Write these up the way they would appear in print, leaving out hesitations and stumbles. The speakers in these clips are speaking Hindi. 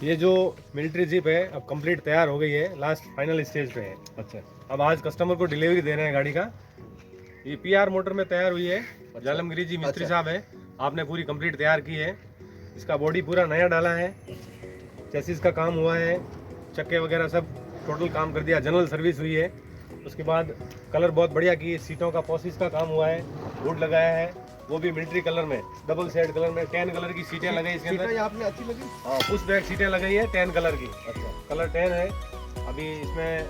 ये जो मिलिट्री जीप है अब कंप्लीट तैयार हो गई है, लास्ट फाइनल स्टेज पे है। अच्छा अब आज कस्टमर को डिलीवरी दे रहे हैं गाड़ी का। ये पीआर मोटर में तैयार हुई है। जालमगिरी जी मिस्त्री साहब है, आपने पूरी कंप्लीट तैयार की है। इसका बॉडी पूरा नया डाला है, चेसिस का काम हुआ है, चक्के वगैरह सब टोटल काम कर दिया, जनरल सर्विस हुई है। उसके बाद कलर बहुत बढ़िया की, सीटों का पॉसिस का काम हुआ है, वुड लगाया है, वो भी मिलिट्री कलर में, डबल शेड कलर में, 10 कलर की सीटें लगाई इसके अंदर। आपने अच्छी लगी? हाँ, पुश बैक सीटें लगाई है 10 कलर की। अच्छा कलर 10 है। अभी इसमें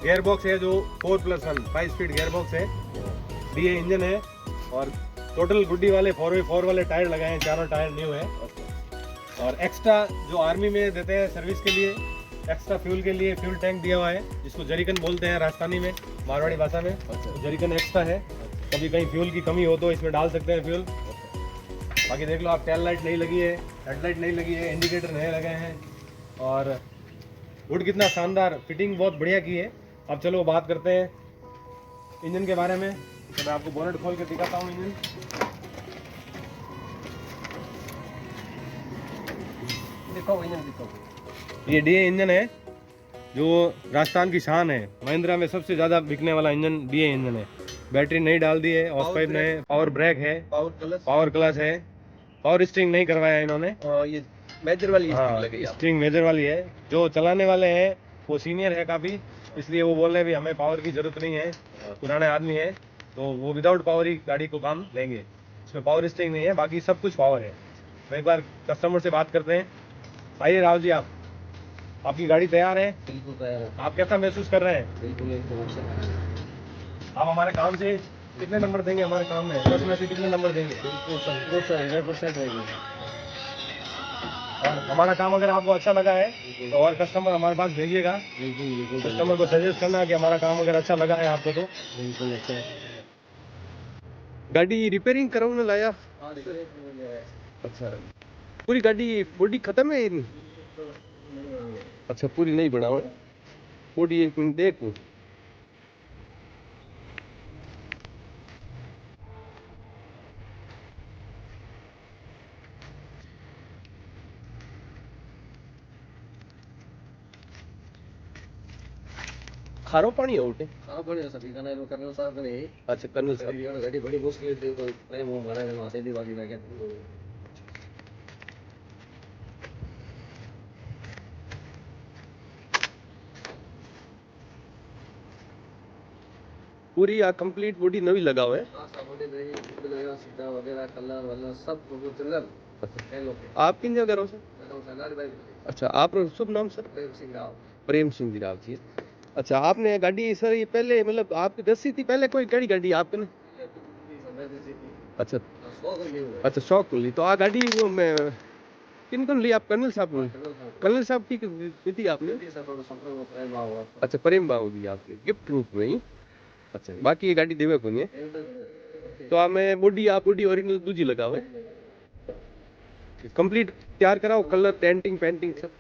गियर बॉक्स है जो 4+1 5 स्पीड गियर बॉक्स है, डीए इंजन है, और टोटल गुड्डी वाले 4x4 वाले टायर लगाए हैं, चारों टायर न्यू है। और एक्स्ट्रा जो आर्मी में देते हैं सर्विस के लिए, एक्स्ट्रा फ्यूल के लिए फ्यूल टैंक दिया हुआ है, जिसको जरीकन बोलते हैं राजस्थानी में, मारवाड़ी भाषा में। तो जरीकन एक्स्ट्रा है, कभी कहीं फ्यूल की कमी हो तो इसमें डाल सकते हैं फ्यूल। बाकी देख लो आप, टेल लाइट नहीं लगी है, हेडलाइट नहीं लगी है, इंडिकेटर नए लगे हैं, और वुड कितना शानदार, फिटिंग बहुत बढ़िया की है। अब चलो बात करते हैं इंजन के बारे में। तो मैं आपको बोनट खोल के दिखाता हूँ इंजन। दिखाओ इंजन दिखाओ। ये डीए इंजन है जो राजस्थान की शान है, महिंद्रा में सबसे ज़्यादा बिकने वाला इंजन डीए इंजन है। बैटरी नहीं डाल दी है, ऑफ पाइप नए, पावर ब्रेक है, पावर क्लच है, पावर स्टीयरिंग नहीं करवाया है इन्होंने। ये मेजर वाली स्टीयरिंग मेजर वाली है। जो चलाने वाले हैं वो सीनियर है काफ़ी, इसलिए वो बोल रहे हैं भी हमें पावर की ज़रूरत नहीं है, पुराने आदमी है, तो वो विदाउट पावर ही गाड़ी को काम लेंगे। इसमें पावर स्टीयरिंग नहीं है, बाकी सब कुछ पावर है। तो एक बार कस्टमर से बात करते हैं। आइए राहुल जी, आपकी गाड़ी तैयार है? बिल्कुल तैयार है। आप कैसा महसूस कर रहे हैं? बिल्कुल आप हमारे काम से कितने नंबर देंगे? हमारे काम में 10 में से कितने नंबर देंगे? बिल्कुल 100% रहेगी। और हमारा काम अगर आपको अच्छा लगा है तो और कस्टमर हमारे पास भेजिएगा। बिल्कुल कस्टमर को सजेस्ट करना कि हमारा काम अगर अच्छा लगा है आपको तो। बिल्कुल अच्छा। गाड़ी रिपेयरिंग कराने लाया? अच्छा, पूरी गाड़ी बॉडी खत्म है इनकी? अच्छा, पूरी नहीं बनाओ बॉडी, एक मिनट देखो। खारो पानी है उल्टे? हाँ बढ़िया सभी का नहीं कर्नल साहब ने। अच्छा, कर्नल साहब। ये गाड़ी बड़ी मुश्किल थी तो प्रेम हो हमारा ने वहां दी बाकी लगे। पूरी कंप्लीट बॉडी नवी लगा हुआ है। हां सब बॉडी नई लगाया, सीधा वगैरह कलर वाला सब कुछ चल। आप किन जगह रहो सर? अच्छा, आप शुभ नाम सर? प्रेम सिंह राव। प्रेम सिंह जी राव जी। अच्छा, आपने गाड़ी सर ये पहले मतलब आपकी दसी थी पहले कोई गाड़ी गाड़ी आपके ने? अच्छा अच्छा, शौक ली तो आ गाड़ी वो मैं किन कौन ली? आप कर्नल साहब ने? कर्नल साहब की थी आपने? अच्छा, प्रेम बाबू दी आपने गिफ्ट रूप में ही। अच्छा, बाकी ये गाड़ी देवे को नहीं है तो हमें बॉडी आप बॉडी ओरिजिनल दूजी लगाओ, कंप्लीट तैयार कराओ, कलर डेंटिंग पेंटिंग सब।